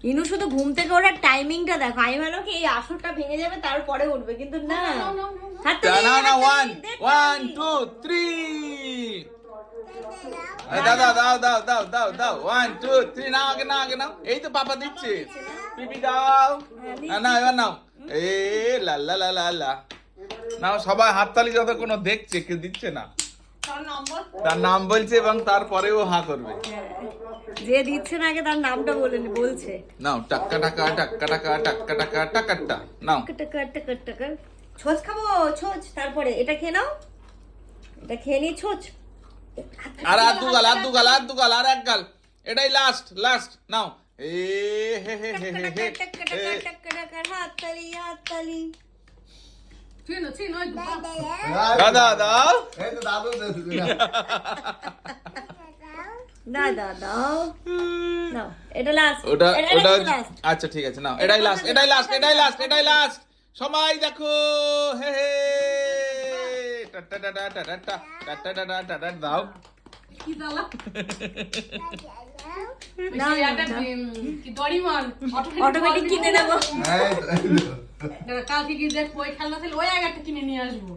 ইনু শুধু ঘুম থেকে ওঠার টাইমিংটা দেখো, আমি ভালো কি এই আসরটা ভেঙে যাবে তারপরে উঠবে, কিন্তু না। হাততালি, না না, হাততালি, 1 দে 1 তালি। 2 3 দাও দাও দাও দাও দাও দাও দাও 1 2 3 নাও আগে নাও আগে নাও, এই তো পাপা দিচ্ছে। পিপি দাও, না না এবার নাও। এ লা লা লা লা লা, নাও সবাই হাততালি, যত কোনো দেখছে কেউ দিচ্ছে না, তার নাম বলছে এবং তারপরেও হা করবে। যে দিচ্ছে না আগে তার নামটা বলছে। নাও টাক্কা টাকা টাক্কা টাকা টাক্কা টাকা টাকাটা নাও। টাকা টাকা টাকা। ছোচ খাবো, ছোচ। তারপরে এটা খেয়ে নাও, এটা খেয়ে নি ছোচ। আর দু গাল আর দু গাল আর দু গাল আর এক গাল, এটাই লাস্ট লাস্ট নাও। এ হে হে হে হে হে টাকা টাকা টাকা টাকা, হাততালি হাততালি। দাদা দাও। এই তো দাদু না দাও নাও, এটা লাস্ট। ওটা ওটা লাস্ট। আচ্ছা ঠিক আছে নাও, এটাই লাস্ট এটাই লাস্ট এটাই লাস্ট এটাই লাস্ট। সবাই দেখো, হে হে টাটা টাটা টাটা টাটা টাটা টাটা দাও। অটোমেটিক কিনে নেবো। কালকে কি দেখ ওই খেলনা ছিল, ওই আগে একটা কিনে নিয়ে আসবো।